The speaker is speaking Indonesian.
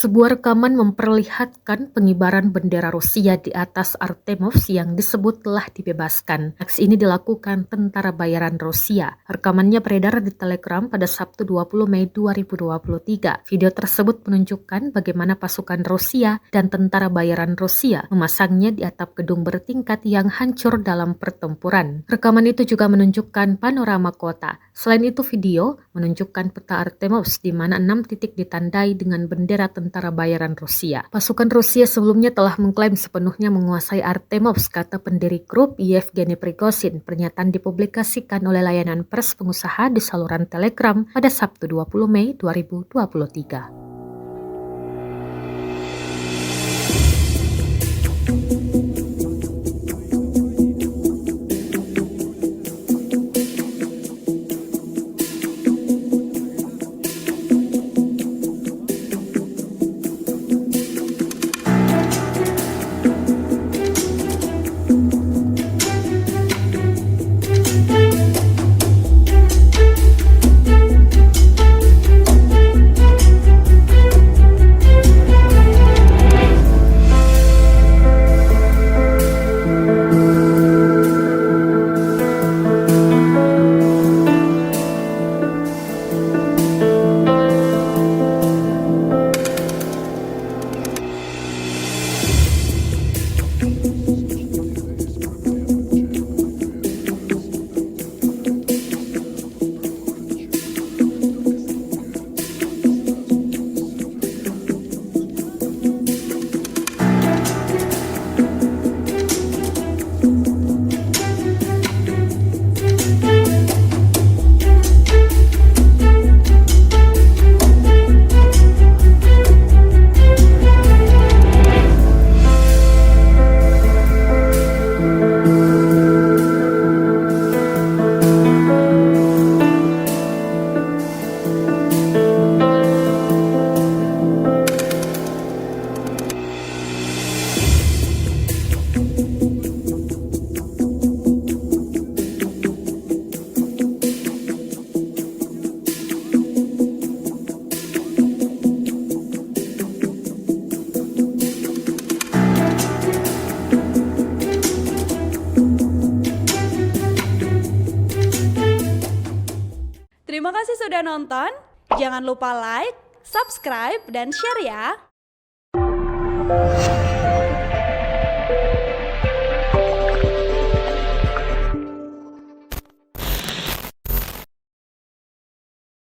Sebuah rekaman memperlihatkan pengibaran bendera Rusia di atas Artemovsk yang disebut telah dibebaskan. Aksi ini dilakukan tentara bayaran Rusia. Rekamannya beredar di Telegram pada Sabtu 20 Mei 2023. Video tersebut menunjukkan bagaimana pasukan Rusia dan tentara bayaran Rusia memasangnya di atap gedung bertingkat yang hancur dalam pertempuran. Rekaman itu juga menunjukkan panorama kota. Selain itu, video menunjukkan peta Artemovsk di mana 6 titik ditandai dengan bendera tentara bayaran Rusia. Pasukan Rusia sebelumnya telah mengklaim sepenuhnya menguasai Artemovsk, kata pendiri grup Yevgeny Prigozhin. Pernyataan dipublikasikan oleh layanan pers pengusaha di saluran Telegram pada Sabtu 20 Mei 2023. Terima kasih sudah nonton. Jangan lupa like, subscribe, dan share ya.